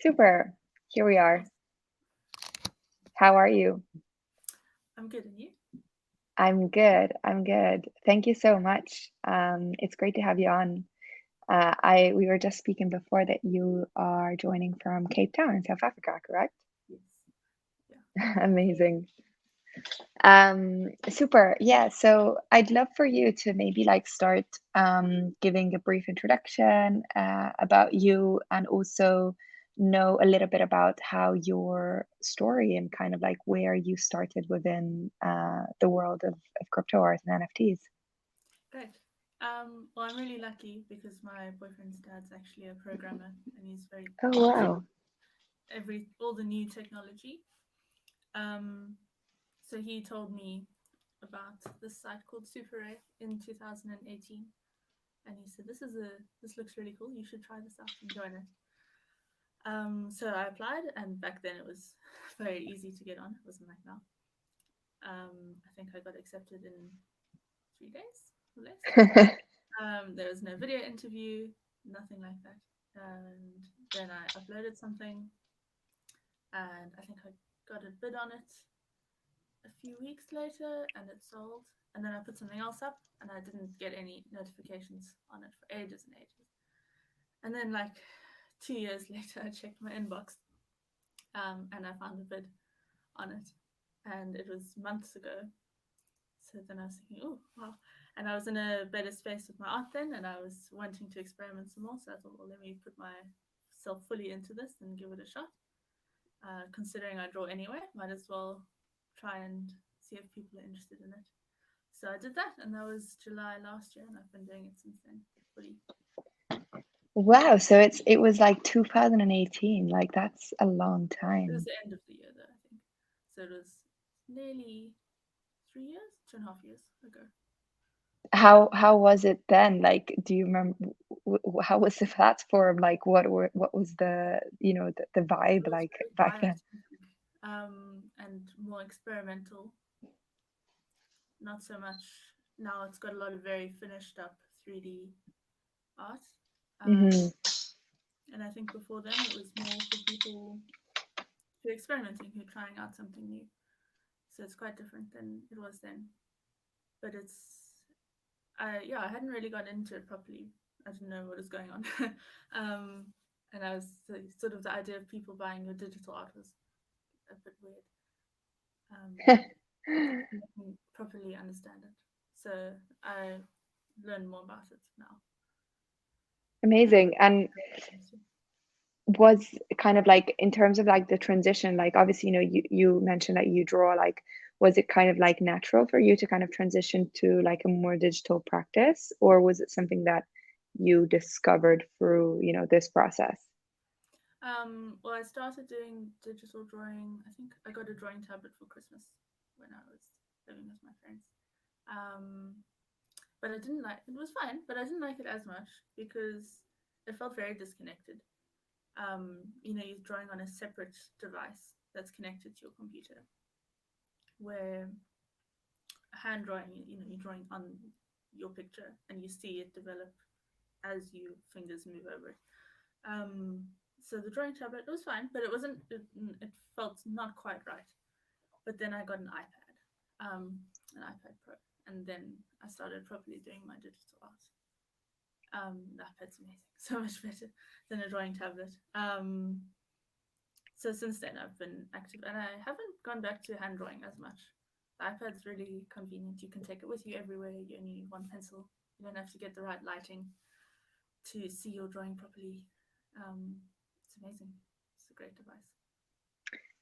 Super. Here we are. Awesome. How are you? I'm good, and you? I'm good. I'm good. Thank you so much. It's great to have you on. I we were just speaking before that you are joining from Cape Town in South Africa, correct? Yes. Yeah. Amazing. Super. Yeah, so I'd love for you to maybe like start giving a brief introduction about you and also know a little bit about how your story and kind of like where you started within the world of crypto art and NFTs. Great. Well, I'm really lucky because my boyfriend's dad's actually a programmer, and he's very Oh, into wow. all the new technology. Um, so he told me about this site called Super in 2018, and he said, This looks really cool. You should try this out and join it." So I applied, and back then it was very easy to get on. It wasn't like now. I think I got accepted in 3 days or less. There was no video interview, nothing like that. And then I uploaded something, and I think I got a bid on it a few weeks later, and it sold. And then I put something else up, and I didn't get any notifications on it for ages and ages. And then, like 2 years later, I checked my inbox, and I found a bid on it, and it was months ago. So then I was thinking, oh, wow. And I was in a better space with my art then, and I was wanting to experiment some more. So I thought, well, let me put myself fully into this and give it a shot. Considering I draw anyway, might as well try and see if people are interested in it. So I did that, and that was July last year, and I've been doing it since then fully. Wow, so it was like 2018. Like that's a long It was time. the end of the year, though, I think. So it was nearly 3 years, 2.5 years ago. How was it then? Like, do you remember how was the platform? Like, what was the the It vibe was like very back quiet, then? I think, and more experimental. Not so much now. It's got a lot of very finished up 3D art, Hmm. um, and I think before then it was more for people who are experimenting, who are trying out something new. So it's quite different than it was then. But I hadn't really got into it properly. I didn't know what was going on, um, and I was sort of the idea of people buying your digital art was a bit weird. I didn't properly understand it, so I learn more about it now. Um, Amazing. And so, was kind of like in terms of like the transition, like obviously, you mentioned that you draw, like, was it kind of like natural for you to kind of transition to like a more digital practice, or was it something that you discovered through, this process? well, I started doing digital drawing. I think I got a drawing tablet for Christmas when I was living with my parents. Um, but I didn't like it. Was fine, but I didn't like it as much because it felt very disconnected. You're drawing on a separate device that's connected to your computer, where hand drawing, you're drawing on your picture and you see it develop as your fingers move over it. Um, so the drawing tablet, it was fine, but it wasn't. It felt not quite right. But then I got an iPad Pro, and then I started properly doing my digital art. The iPad's amazing, so much better than a drawing tablet. So since then I've been active, and I haven't gone back to hand drawing as much. The iPad's really convenient. You can take it with you everywhere. You only need one pencil. You don't have to get the right lighting to see your drawing properly. Um, it's amazing. It's a great device.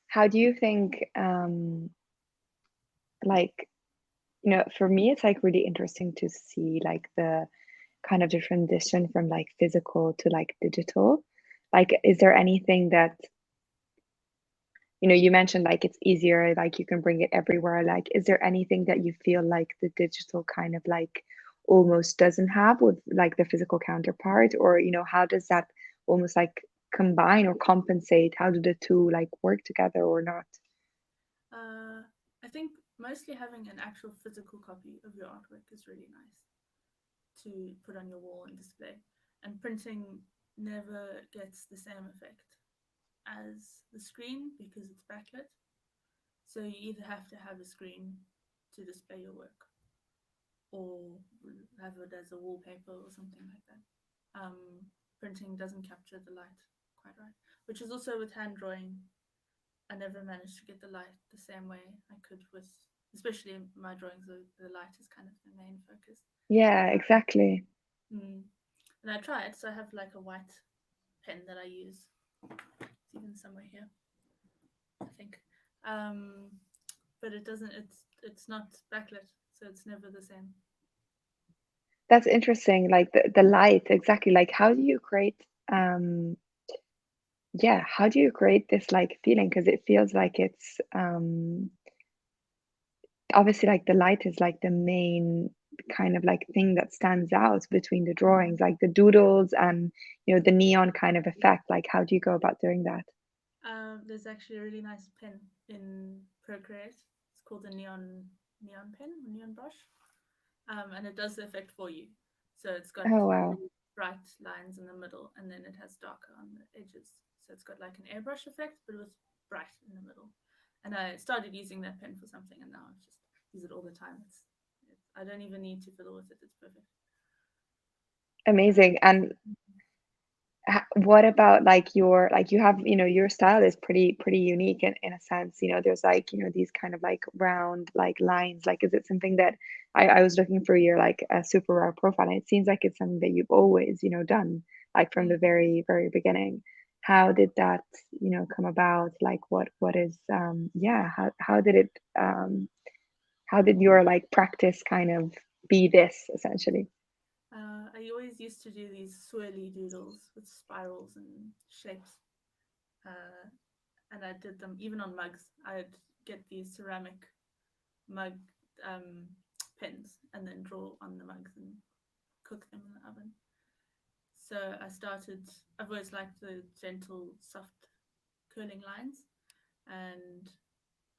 How do you think, like, for me, it's like really interesting to see like the kind of the transition from like physical to like digital. Like, is there anything that, you mentioned like it's easier, like you can bring it everywhere. Like, is there anything that you feel like the digital kind of like almost doesn't have with like the physical counterpart? Or, how does that almost like combine or compensate? How do the two like work together or not? Uh, I think mostly having an actual physical copy of your artwork is really nice to put on your wall and display. And printing never gets the same effect. as the screen because it's backlit. So you either have to have a screen to display your work or have it as a wallpaper or something like that. Printing doesn't capture the light quite right, which is also with hand drawing. I never managed to get the light the same way I could with, especially in my drawings, the light is kind of the main focus. Yeah, exactly. Mm. And I tried, so I have like a white pen that I use. It's even somewhere here, I think. Um, but it doesn't. It's not backlit, so it's never the same. That's interesting. Like the light, exactly. Like how do you create yeah, how do you create this like feeling? Because it feels like it's obviously like the light is like the main kind of like thing that stands out between the drawings, like the doodles and the neon kind of effect. Like how do you go about doing that? There's actually a really nice pen in Procreate. It's called the neon pen or neon brush, and it does the effect for you. So it's got Oh wow. really bright lines in the middle, and then it has darker on the edges. So it's got like an airbrush effect, but with bright in the middle. And I started using that pen for something, and now I just use it all the time. I don't even need to fiddle with it. It's perfect. Amazing. And what about like your like you have your style is pretty unique in a sense. There's like these kind of like round like lines. Like is it something that I was looking through your like a super rare profile, and it seems like it's something that you've always done like from the Mm. very beginning. How did that come about? Like what is yeah, how did it how did your like practice kind of be this essentially? I always used to do these swirly doodles with spirals and shapes. Uh, and I did them even on mugs. I'd get these ceramic mug um, pins and then draw on the mugs and cook them in the oven. So I started, I've always liked the gentle, soft curling lines. And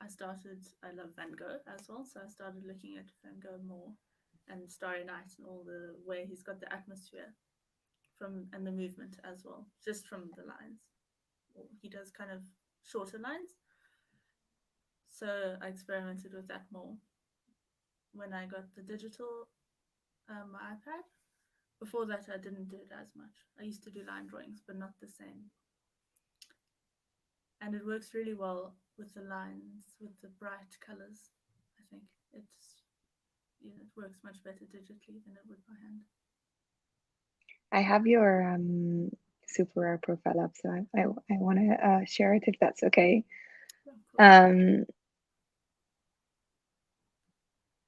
I love Van Gogh as well. So I started looking at Van Gogh more and Starry Night and all the way he's got the atmosphere from and the movement as well, just from the lines. He does kind of shorter lines. So I experimented with that more when I got the digital iPad. Before that, I didn't do it as much. I used to do line drawings, but not the same. And it works really well with the lines, with the bright colors. I think it works much better digitally than it would by hand. I have your super rare profile up, so I want to share it if that's okay. Yeah, of course. Um,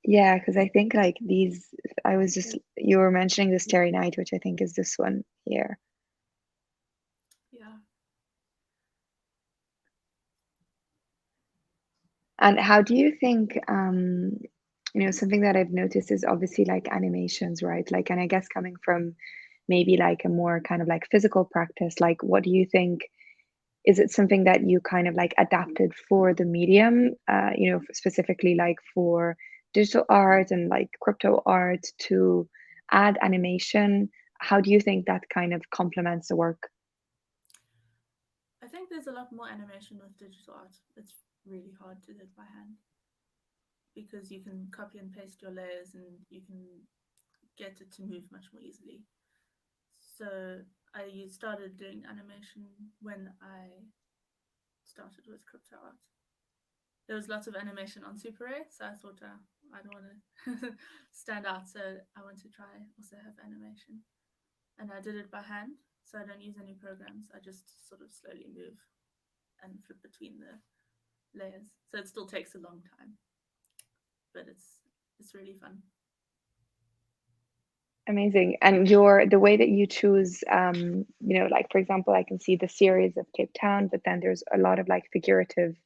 yeah, because I think like these, I was just you were mentioning the Starry Night, which I think is this one here. Yeah. And how do you think, something that I've noticed is obviously like animations, right? Like, and I guess coming from maybe like a more kind of like physical practice, like what do you think? Is it something that you kind of like adapted for the medium, specifically like for digital art and like crypto art to add animation? How do you think that kind of complements the work? I think there's a lot more animation with digital art. It's really hard to do it by hand because you can copy and paste your layers and you can get it to move much more easily. So I started doing animation when I started with crypto art. There was lots of animation on Super 8, so I thought I don't want to stand out, so I want to try also have animation. And I did it by hand, so I don't use any programs. I just sort of slowly move and flip between the layers. So it still takes a long time, but it's really fun. Amazing. And the way that you choose, like for example, I can see the series of Cape Town, but then there's a lot of like figurative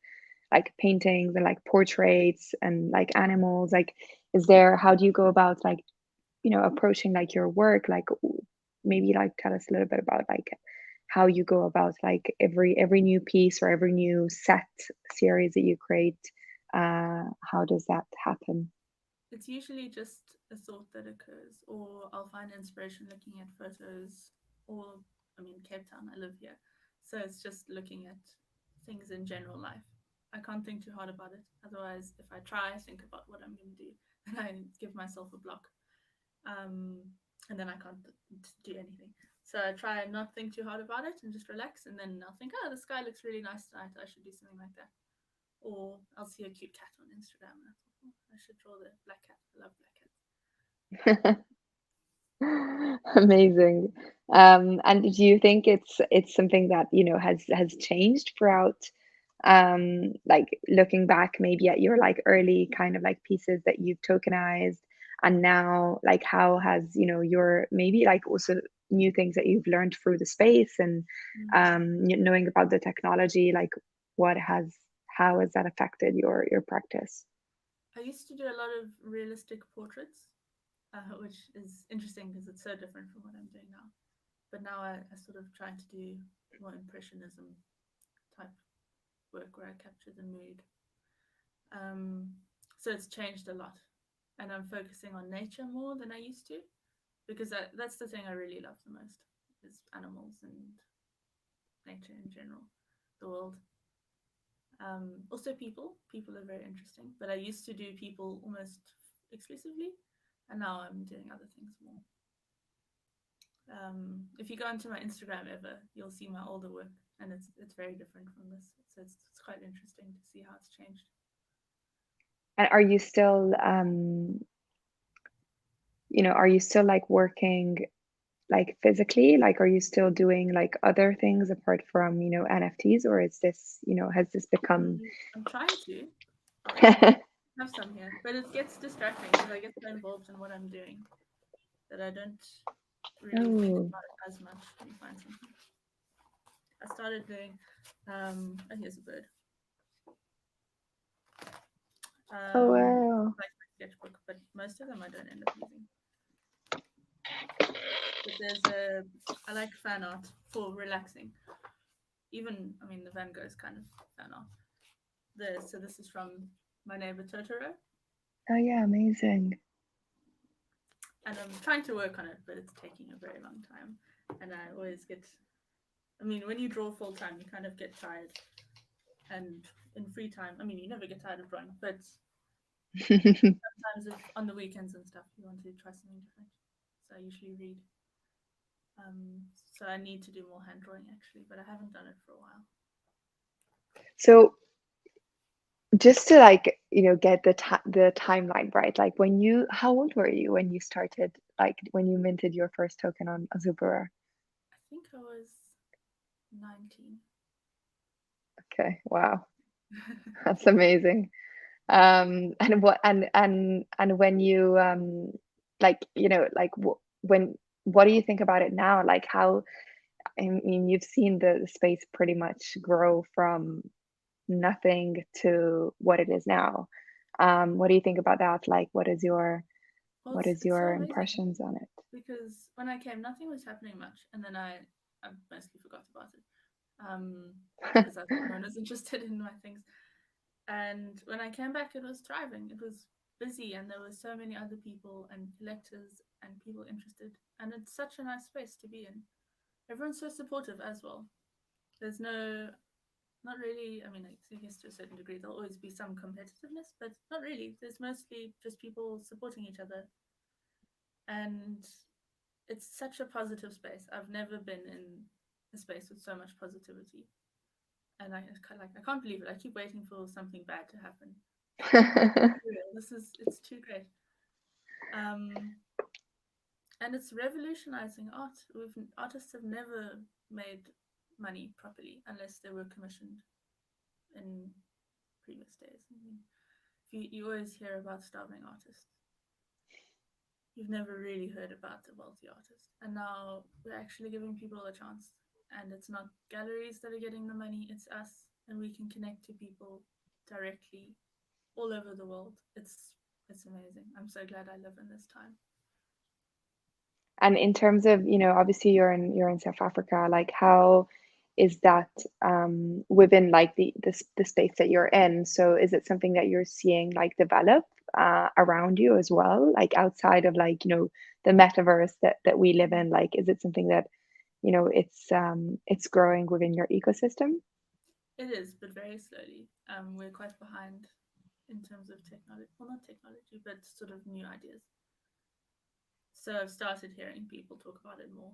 like paintings and like portraits and like animals. Like, how do you go about like, approaching like your work? Like maybe like tell us a little bit about like how you go about like every new piece or every new set series that you create. How does that happen? It's usually just a thought that occurs, or I'll find inspiration looking at photos, or I mean, Cape Town, I live here. So it's just looking at things in general life. I can't think too hard about it. Otherwise, if I try think about what I'm going to do, then I give myself a block. Um, and then I can't do anything. So I try and not think too hard about it and just relax. And then I'll think, oh, the sky looks really nice tonight. I should do something like that. Or I'll see a cute cat on Instagram and I thought, oh, I should draw the black cat. I love black cats. Amazing. And do you think it's something that, has changed throughout, like looking back maybe at your like early kind of like pieces that you've tokenized, and now like how has, your maybe like also new things that you've learned through the space and Mm. knowing about the technology, like what has how has that affected your practice? I used to do a lot of realistic portraits, which is interesting because it's so different from what I'm doing now. But now I sort of try to do more impressionism type work where I capture the mood. Um, so it's changed a lot, and I'm focusing on nature more than I used to because that's the thing I really love the most is animals and nature in general, the world. Also, people are very interesting, but I used to do people almost exclusively, and now I'm doing other things more. If you go onto my Instagram ever, you'll see my older work, and it's very different from this. So it's quite interesting to see how it's changed. And are you still are you still like working like physically? Like, are you still doing like other things apart from, NFTs, or is this, has this become I'm trying to. I have some here, but it gets distracting because I get so involved in what I'm doing that I don't really think Oh, about it as much. Let me find something. I started doing. Oh, here's a bird. oh It's wow. like my sketchbook, but most of them I don't end up using. But I like fan art for relaxing. Even, I mean, the Van Gogh is kind of fan art. So this is from my neighbor Totoro, Oh yeah, amazing. and I'm trying to work on it, but it's taking a very long time. And I always get, I mean, when you draw full time, you kind of get tired. And in free time, I mean, you never get tired of drawing, but sometimes if on the weekends and stuff, you want to try something different. So I usually read. So I need to do more hand drawing actually, but I haven't done it for a while. So just to like, get the timeline right, like how old were you when you started, like when you minted your first token on Azubara? I think I was 19. Okay, wow, that's amazing. And what and when you like, like when what do you think about it now? Like how, I mean, you've seen the space pretty much grow from nothing to what it is now. What do you think about that? Like, Well, what is it's so your amazing impressions on it? because when I came, nothing was happening much, and then I mostly forgot about it because I thought no one was interested in my things. And when I came back, it was thriving. It was busy, and there were so many other people and collectors and people interested. And it's such a nice space to be in. Everyone's so supportive as well. There's no, not really. I mean, I guess to a certain degree, there'll always be some competitiveness, but not really. There's mostly just people supporting each other, and it's such a positive space. I've never been in a space with so much positivity, and I can't believe it. I keep waiting for something bad to happen. Like, it's too great. Um, and it's revolutionizing art. Artists have never made money properly unless they were commissioned in previous days. I mean, you always hear about starving artists. You've never really heard about the wealthy artist. And now we're actually giving people a chance. And it's not galleries that are getting the money, it's us. And we can connect to people directly all over the world. It's amazing. I'm so glad I live in this time. And in terms of, obviously you're in South Africa, like how is that within like the space that you're in? So is it something that you're seeing like develop around you as well, like outside of like, the metaverse that we live in? Like, is it something that, it's growing within your ecosystem? It is, but very slowly. We're quite behind in terms of technology. Well, not technology, but sort of new ideas. So I've started hearing people talk about it more.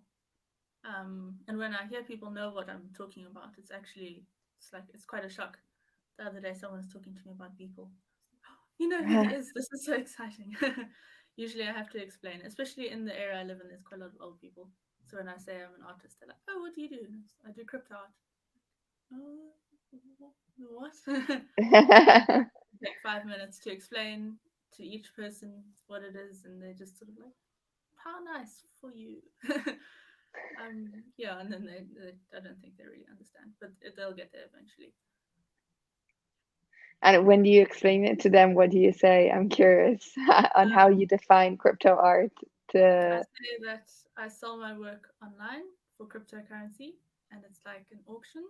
And when I hear people know what I'm talking about, it's quite a shock. The other day, someone was talking to me about people. You know who he is. This is so exciting. Usually, I have to explain, especially in the area I live in. There's quite a lot of old people. So when I say I'm an artist, they're like, "Oh, what do you do?" I do crypto art. Oh, what? Take 5 minutes to explain to each person what it is, and they're just sort of like, "How nice for you." Yeah, and then I don't think they really understand, but they'll get there eventually. And when you explain it to them, what do you say? I'm curious on how Um, you define crypto art I to, say that I sell my work online for cryptocurrency, and it's like an auction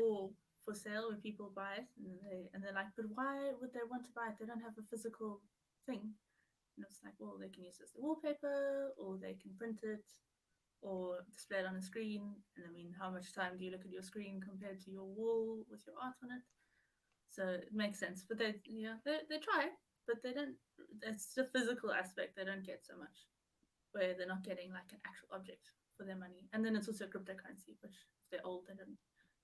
or for sale where people buy it, and they're like, but why would they want to buy it? They don't have a physical thing. And it's like, well, they can use this as wallpaper, or they can print it, or display it on a screen. And I mean, how much time do you look at your screen compared to your wall with your art on it? So it makes sense. But they try, but they don't. It's the physical aspect they don't get so much, where they're not getting like an actual object for their money. And then it's also cryptocurrency, which if they're old, they don't.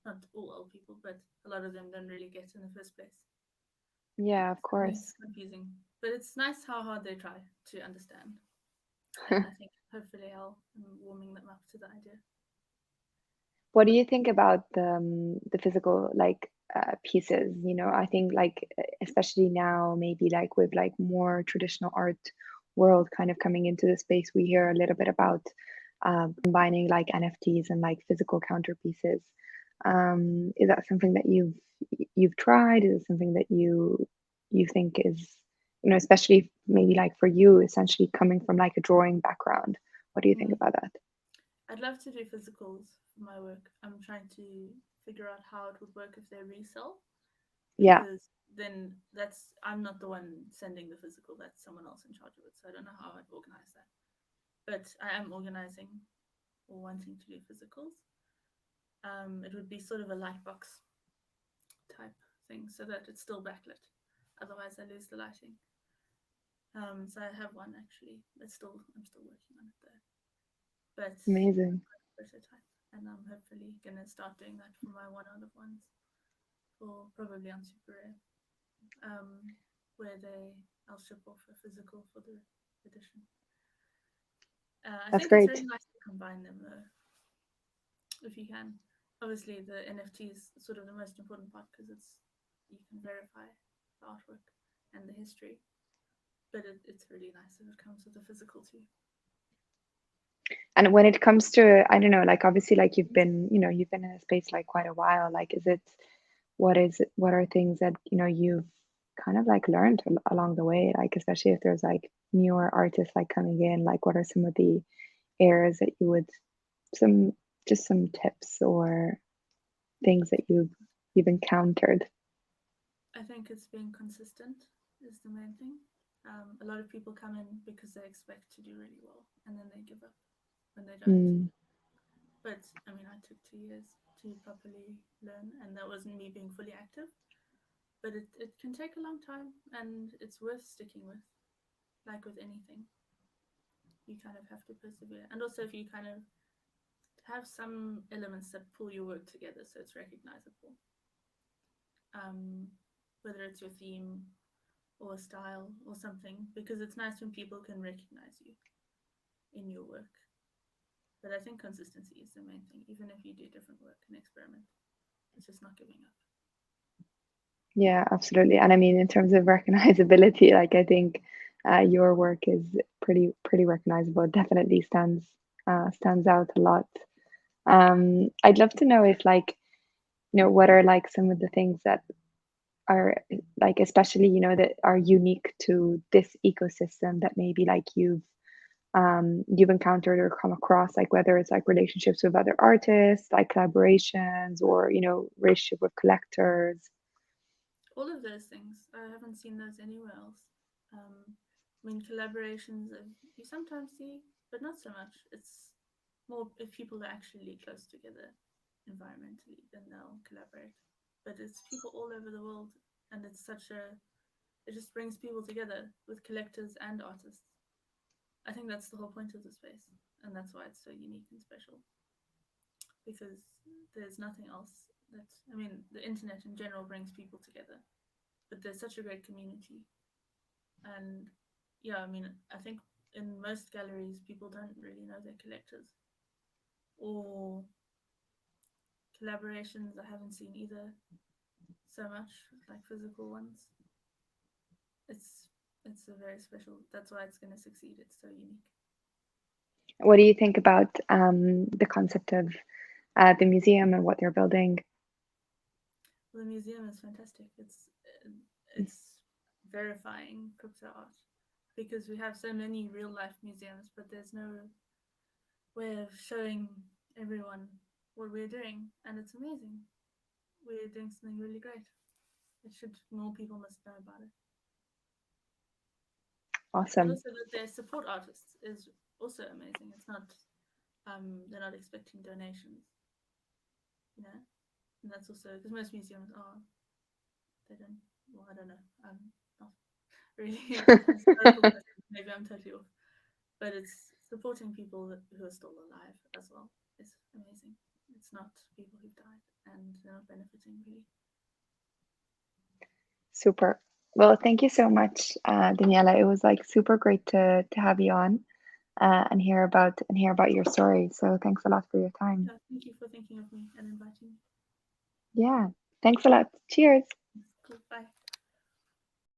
Not all old people, but a lot of them don't really get in the first place. yeah, of So it course. makes it confusing. But it's nice how hard they try to understand. And I think hopefully I'm warming them up to the idea. What do you think about the physical like pieces? I think like especially now, maybe like with like more traditional art world kind of coming into the space, we hear a little bit about combining like NFTs and like physical counter pieces. Is that something that you've tried? Is it something that you think is, especially maybe like for you, essentially coming from like a drawing background? What do you think Mm. about that? I'd love to do physicals for my work. I'm trying to figure out how it would work if they resell, Yeah, because then I'm not the one sending the physical, that's someone else in charge of it. So I don't know how I'd organize that. But I am organizing or wanting to do physicals. It would be sort of a light box type thing so that it's still backlit. Otherwise, I lose the lighting. So I have one actually. I'm still working on it though. But amazing. I've got a prototype, and I'm hopefully gonna start doing that for my one out of ones, or probably on Super Rare, where I'll ship off a physical for the edition. I That's think it's really great. nice to combine them though, if you can. Obviously, the NFT is sort of the most important part because you can verify the artwork and the history. But it's really nice if it comes with a physical too. And when it comes to, I don't know, like obviously like you've been in a space like quite a while. Like what are things that, you've kind of like learned along the way, like especially if there's like newer artists like coming in, like what are some of the areas that you would some just some tips or things that you've encountered? I think it's being consistent is the main thing. A lot of people come in because they expect to do really well and then they give up when they don't. Mm, But I mean, I took 2 years to properly learn, and that wasn't me being fully active. But it can take a long time, and it's worth sticking with. Like with anything, you kind of have to persevere. And also, if you kind of have some elements that pull your work together so it's recognizable, um, whether it's your theme or a style or something, because it's nice when people can recognize you in your work. But I think consistency is the main thing, even if you do different work and experiment. It's just not giving up. yeah, absolutely. And I mean, in terms of recognizability, like I think your work is pretty recognizable. It definitely stands out a lot. I'd love to know if like, what are like some of the things that are like especially, that are unique to this ecosystem that maybe like you've encountered or come across, like whether it's like relationships with other artists, like collaborations, or relationship with collectors. All of those things, I haven't seen those anywhere else. I mean, collaborations you sometimes see, but not so much. It's more if people are actually close together environmentally, then they'll collaborate. But it's people all over the world, and it just brings people together with collectors and artists. I think that's the whole point of the space, and that's why it's so unique and special. Because there's nothing else that, I mean, the internet in general brings people together, but there's such a great community. And yeah, I mean, I think in most galleries, people don't really know they're collectors, or collaborations. I haven't seen either so much, like physical ones. It's it's a very special. That's why it's going to succeed. It's so unique. What do you think about the concept of the museum and what they're building? Well, the museum is fantastic. It's verifying crypto art because we have so many real life museums, but there's no way of showing everyone what we're doing, and it's amazing. We're doing something really great. It should more people must know about it. And Awesome. also that they support artists is also amazing. It's not they're not expecting donations, you know, and that's also because most museums are they don't. Well, I don't know. I'm not really a historical person. Maybe I'm totally off, but it's supporting people who are still alive as well. It's amazing. It's not people who've died and they're not benefiting really. Super. Well, thank you so much, Daniela. It was like super great to have you on and hear about your story. So thanks a lot for your time. Yeah, thank you for thinking of me and inviting me. Yeah. Thanks a lot. Cheers.